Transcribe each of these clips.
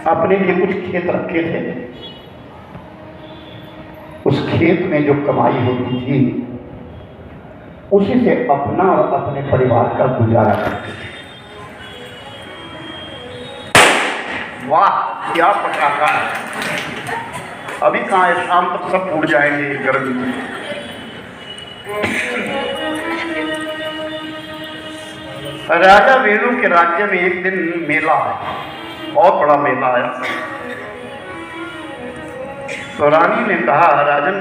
अपने लिए कुछ खेत रखे थे। उस खेत में जो कमाई होती थी उसी से अपना और अपने परिवार का गुजारा करते थे। वाह, क्या पटाखा है! अभी कहाँ है, शाम तक सब फूट जाएंगे गर्मी में। राजा वेणु के राज्य में एक दिन मेला है, बहुत बड़ा मेला आया। तो रानी ने कहा, राजन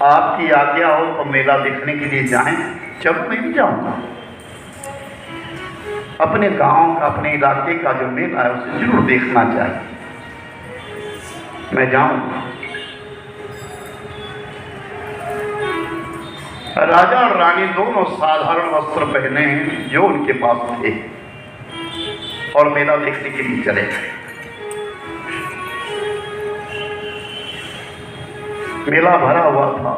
आपकी आज्ञा हो तो मेला देखने के लिए जाएं। चलो, मैं भी जाऊंगा। अपने गांव का, अपने इलाके का जो मेला है उसे जरूर देखना चाहिए, मैं जाऊंगा। राजा और रानी दोनों साधारण वस्त्र पहने हैं जो उनके पास थे और मेला देखने के लिए चले गए। मेला भरा हुआ था,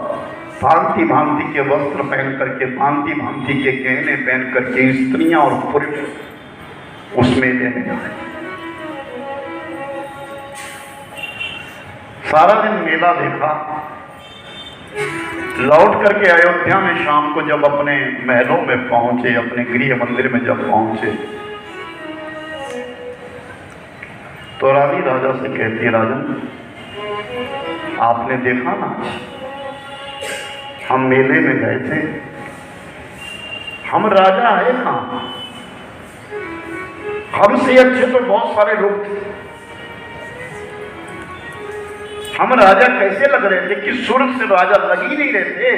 भांति भांति के वस्त्र पहन करके, भांति भांति के गहने पहन करके स्त्रियां और पुरुष उस मेले में आए। सारा दिन मेला देखा। लौट करके अयोध्या में शाम को जब अपने महलों में पहुंचे, अपने गृह मंदिर में जब पहुंचे, तो रानी राजा से कहती, राजन आपने देखा ना, हम मेले में गए थे, हम राजा है ना, हमसे अच्छे तो बहुत सारे लोग थे। हम राजा कैसे लग रहे थे कि सूरज से राजा लग ही नहीं रहे थे।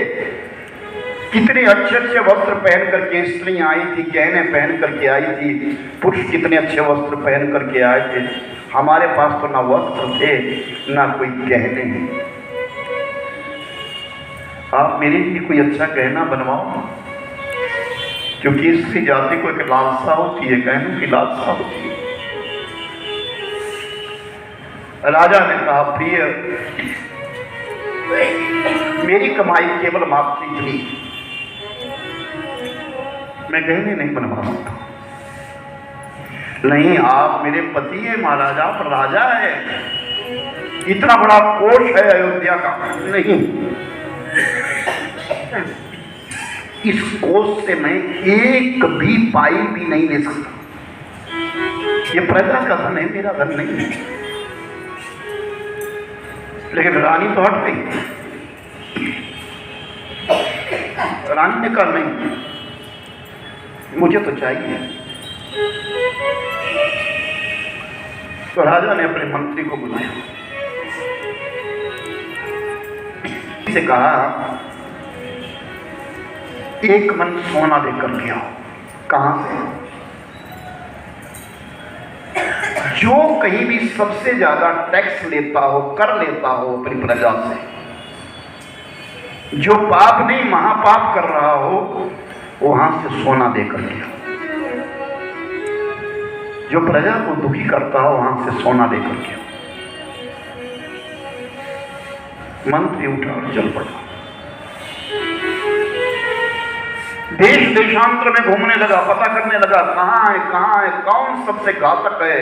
कितने अच्छे अच्छे वस्त्र पहन करके स्त्रियां आई थी, गहने पहन करके आई थी, पुरुष कितने अच्छे वस्त्र पहन करके आए थे। हमारे पास तो ना वस्त्र थे ना कोई गहने। आप मेरे लिए कोई अच्छा गहना बनवाओ, क्योंकि इसकी जाति को एक लालसा होती है, गहनों की लालसा होती है। राजा ने कहा, प्रिय, मेरी कमाई केवल मात्र इतनी, मैं गहने नहीं बनवा सकता। नहीं, आप मेरे पति हैं महाराज, आप राजा है, इतना बड़ा कोष है अयोध्या का। नहीं, इस कोष से मैं एक भी पाई भी नहीं ले सकता। ये प्रजा का धन है, मेरा धन नहीं है। लेकिन रानी तो हट गई। रानी ने कहा, नहीं, मुझे तो चाहिए। तो राजा ने अपने मंत्री को बुलाया, से कहा, एक मन सोना लेकर के आओ। कहां से? जो कहीं भी सबसे ज्यादा टैक्स लेता हो, कर लेता हो अपनी प्रजा से, जो पाप नहीं महापाप कर रहा हो, वहां से सोना देकर के आओ। जो प्रजा को दुखी करता हो, वहां से सोना देकर के आओ। मंत्री उठा और चल पड़ा। देश देशांतर में घूमने लगा, पता करने लगा कहां है, कौन सबसे घातक है।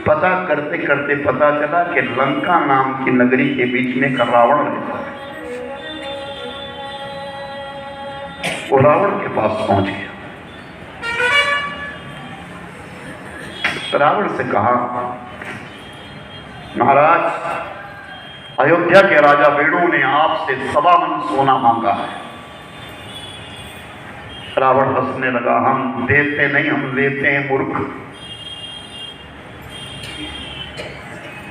पता करते करते पता चला कि लंका नाम की नगरी के बीच में एक रावण रहता है। वो रावण के पास पहुंच गया। रावण से कहा, महाराज, अयोध्या के राजा वेणु ने आपसे 1.25 मन सोना मांगा है। रावण हंसने लगा, हम देते नहीं, हम लेते हैं मूर्ख।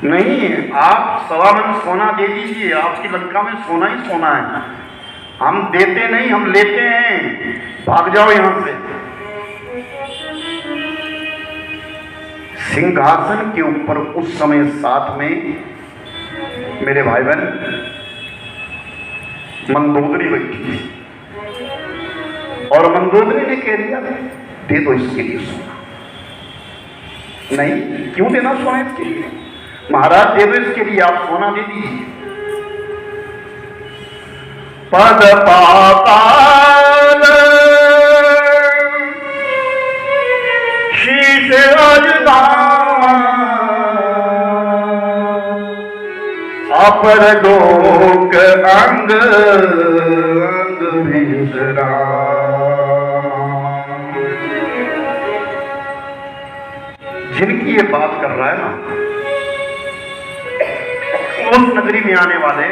नहीं, आप 1.25 मन सोना दे दीजिए, आपकी लंका में सोना ही सोना है। हम देते नहीं, हम लेते हैं, भाग जाओ यहां से। सिंहासन के ऊपर उस समय साथ में मेरे भाई बहन मंदोदरी बैठी थी, और मंदोदरी ने कह दिया, दे दो इसके लिए सोना। नहीं, क्यों देना सोना इसके लिए? महाराज दे दो इसके लिए, आप सोना दे दीजिए। पद पाताल पर लोक अंग अंग विश्राम। जिनकी ये बात कर रहा है ना, उस नगरी में आने वाले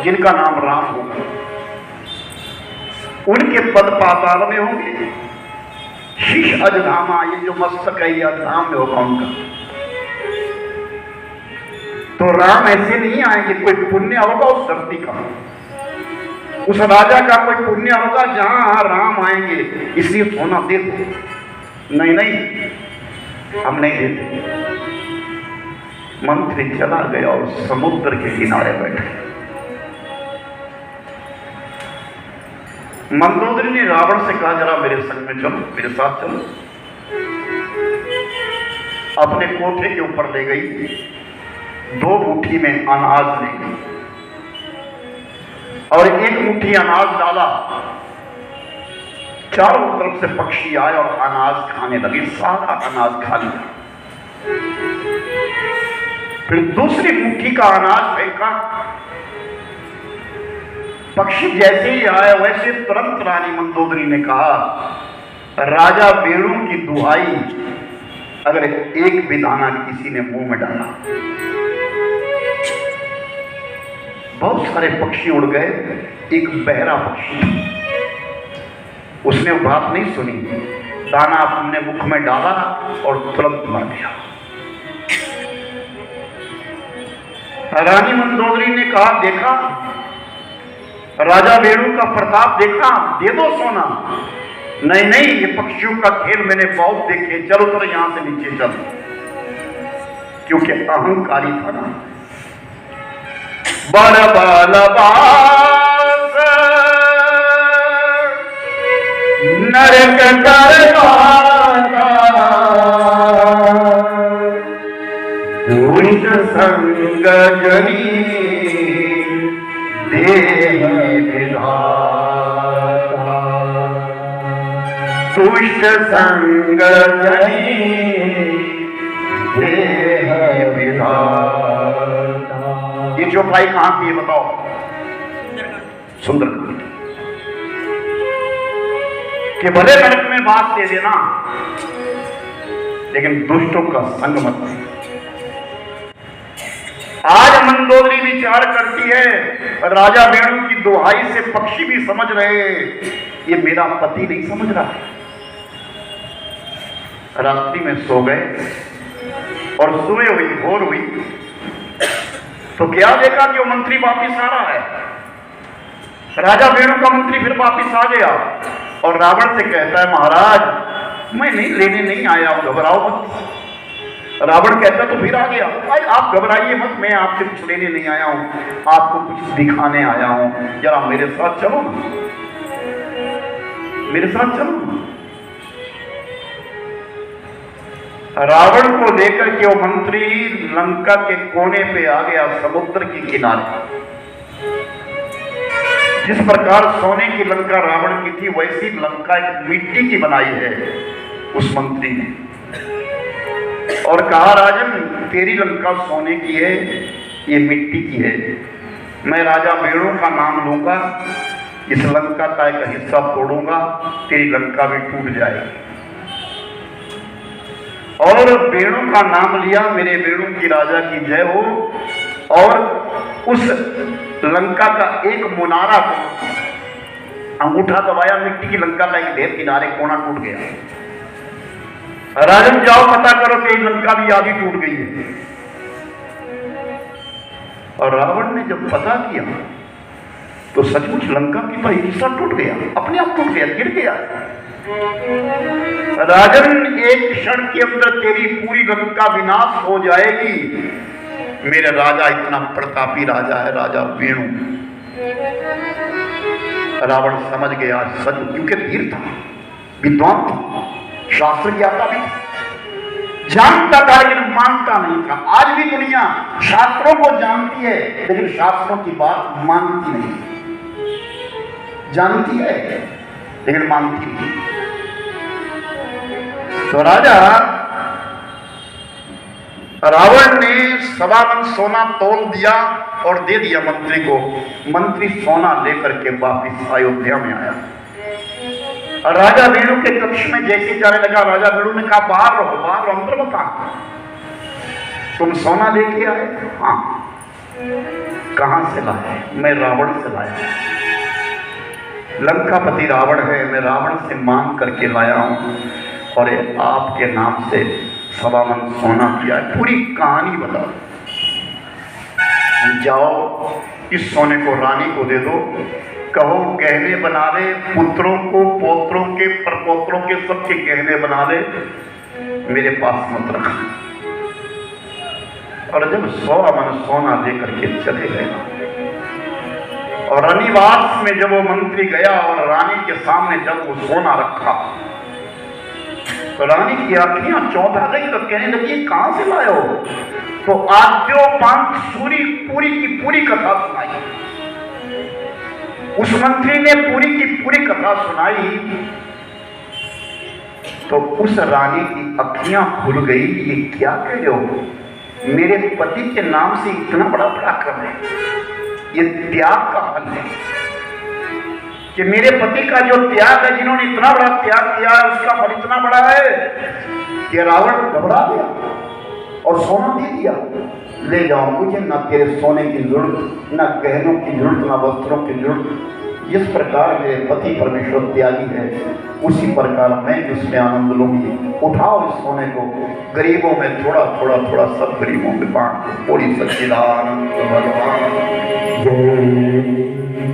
जिनका नाम राम होगा, उनके पद पाताल में होंगे। शीश अजधामा, ये जो मस्तक है ये अजधाम में होगा उनका। तो राम ऐसे नहीं आएंगे, कोई पुण्य होगा उस धरती का, उस राजा का कोई पुण्य होगा जहां राम आएंगे, इसलिए सोना दे दो। नहीं नहीं, हम नहीं देते। मंत्री चला गया और समुद्र के किनारे बैठे। मंदोदरी ने रावण से कहा, जरा मेरे संग में चलो, मेरे साथ चलो। अपने कोठे के ऊपर ले गई, 2 मुट्ठी में अनाज ले गई और 1 मुट्ठी अनाज डाला। चारों तरफ से पक्षी आए और अनाज खाने लगे, सारा अनाज खा लिया। फिर दूसरी मुट्ठी का अनाज फेंका। पक्षी जैसे ही आए वैसे तुरंत रानी मंदोदरी ने कहा, राजा वेणु की दुहाई, अगर एक भी दाना किसी ने मुंह में डाला। बहुत सारे पक्षी उड़ गए, एक बहरा पक्षी, उसने बात नहीं सुनी, दाना अपने मुख में डाला और तुरंत मर गया। रानी मंदोदरी ने कहा, देखा राजा वेणु का प्रताप, देखा, दे दो सोना। नहीं नहीं, ये पक्षियों का खेल मैंने बहुत देखे, चलो तो यहां से नीचे चलो, क्योंकि अहंकारी था ना। बरबलबास नरक करवाता, दुष्ट संग जनी देहि विधाता, दुष्ट संग जनी देहि विधाता। ये चौपाई कहां की है बताओ? सुंदरकांड। कि भले नरक में बात दे देना, लेकिन दुष्टों का संग मत। आज मंदोदरी विचार करती है, राजा वेणु की दुहाई से पक्षी भी समझ रहे, ये मेरा पति नहीं समझ रहा है। रात्रि में सो गए और सुबह हुई, भोर हुई तो क्या देखा कि वो मंत्री वापिस आ रहा है। राजा वेणु का मंत्री फिर वापिस आ गया और रावण से कहता है, महाराज मैं नहीं लेने नहीं आया हूं, घबराओ मत। रावण कहता तो फिर आ गया, भाई आप घबराइए मत, मैं आपसे कुछ लेने नहीं आया हूं, आपको कुछ दिखाने आया हूं, जरा मेरे साथ चलो ना, मेरे साथ चलो ना। रावण को लेकर के वो मंत्री लंका के कोने पे आ गया, समुद्र के किनारे। जिस प्रकार सोने की लंका रावण की थी, वैसी लंका एक मिट्टी की बनाई है उस मंत्री ने। और कहा, राजन तेरी लंका सोने की है, ये मिट्टी की है। मैं राजा वेणु का नाम लूंगा, इस लंका का एक हिस्सा तोड़ूंगा, तेरी लंका भी टूट जाएगी। और वेणु का नाम लिया, मेरे वेणु की राजा की जय हो। और उस लंका का एक मुनारा को अंगूठा दबाया, मिट्टी की लंका का एक ढेर किनारे कोना टूट गया। राजन जाओ पता करो कि लंका भी आधी टूट गई है। और रावण ने जब पता किया तो सचमुच लंका की भाई हिस्सा टूट गया, अपने आप टूट गया, गिर गया। राजन एक क्षण के अंदर तेरी पूरी लंका विनाश हो जाएगी। मेरे राजा इतना प्रतापी राजा है, राजा वेणु। रावण समझ गया सच, क्योंकि वीर था, विद्वान था, शास्त्र ज्ञाता भी था, जानता था लेकिन मानता नहीं था। आज भी दुनिया शास्त्रों को जानती है लेकिन शास्त्रों की बात मानती नहीं, जानती है लेकिन मानती नहीं। तो राजा रावण ने सवामन सोना तोल दिया और दे दिया मंत्री को। मंत्री सोना लेकर के वापिस अयोध्या में आया। राजा वेणु के कक्ष में जैसे जाने लगा, राजा वेणु ने कहा बाहर रहो, अंदर बता, तुम सोना लेके आए? हाँ। कहां से लाए? मैं रावण से लाया, लंकापति रावण है, मैं रावण से मांग करके लाया हूं और आपके नाम से 1.25 मन सोना किया है। पूरी कहानी बताओ। जाओ इस सोने को रानी को दे दो, कहो गहने बना ले, पुत्रों को, पोत्रों के, परपोत्रों के, सबके गहने बना ले, मेरे पास मत रखा। और जब 1.25 मन सोना लेकर के चले गए और रानीवास में जब वो मंत्री गया और रानी के सामने जब वो सोना रखा तो रानी की आंखें चौंधा गई, तो कहने लगी कहां से लाए हो? तो आद्योपांत सूरी पूरी की पूरी कथा सुनाई। उस मंत्री ने पूरी की पूरी कथा सुनाई तो उस रानी की आंखें खुल गई। ये क्या कह रहे हो? मेरे पति के नाम से इतना बड़ा पराक्रम है, ये त्याग का फल है कि मेरे पति का जो त्याग है, जिन्होंने इतना बड़ा त्याग किया है, उसका फल इतना बड़ा है कि रावण घबरा गया और सोना दे दिया। ले जाओ, मुझे ना तेरे सोने की जरूरत, ना गहनों की जरूरत, ना वस्त्रों की जरूरत। जिस प्रकार मेरे पति परमेश्वर त्यागी है, उसी प्रकार मैं उसमें आनंद लूंगी। उठाओ इस सोने को, गरीबों में थोड़ा थोड़ा थोड़ा सब गरीबों में बांट दो। थोड़ी सच्चिदानंद भगवान जय।